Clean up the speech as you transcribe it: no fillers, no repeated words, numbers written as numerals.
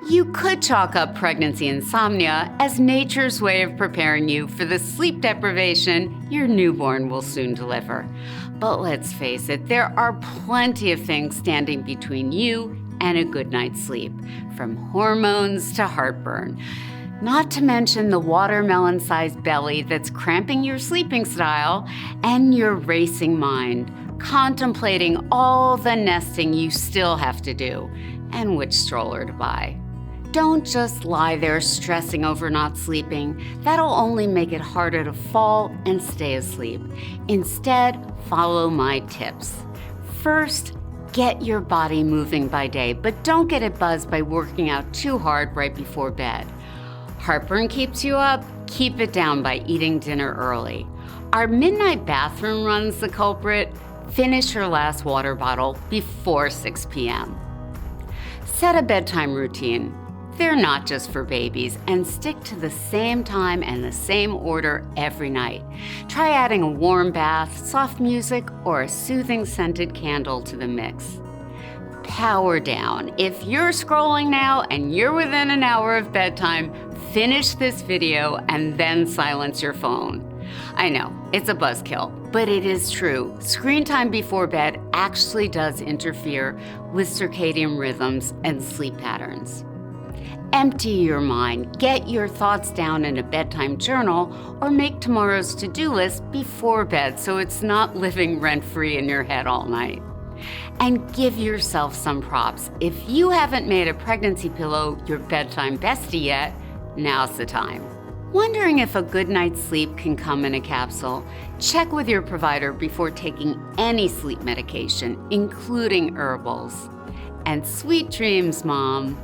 You could chalk up pregnancy insomnia as nature's way of preparing you for the sleep deprivation your newborn will soon deliver. But let's face it, there are plenty of things standing between you and a good night's sleep, from hormones to heartburn. Not to mention the watermelon-sized belly that's cramping your sleeping style and your racing mind, contemplating all the nesting you still have to do and which stroller to buy. Don't just lie there stressing over not sleeping. That'll only make it harder to fall and stay asleep. Instead, follow my tips. First, get your body moving by day, but don't get it buzzed by working out too hard right before bed. Heartburn keeps you up? Keep it down by eating dinner early. Our midnight bathroom run's the culprit. Finish your last water bottle before 6 p.m. Set a bedtime routine. They're not just for babies, and stick to the same time and the same order every night. Try adding a warm bath, soft music, or a soothing scented candle to the mix. Power down. If you're scrolling now and you're within an hour of bedtime, finish this video and then silence your phone. I know, it's a buzzkill, but it is true. Screen time before bed actually does interfere with circadian rhythms and sleep patterns. Empty your mind, get your thoughts down in a bedtime journal, or make tomorrow's to-do list before bed so it's not living rent-free in your head all night. And give yourself some props. If you haven't made a pregnancy pillow your bedtime bestie yet, now's the time. Wondering if a good night's sleep can come in a capsule? Check with your provider before taking any sleep medication, including herbals. And sweet dreams, Mom.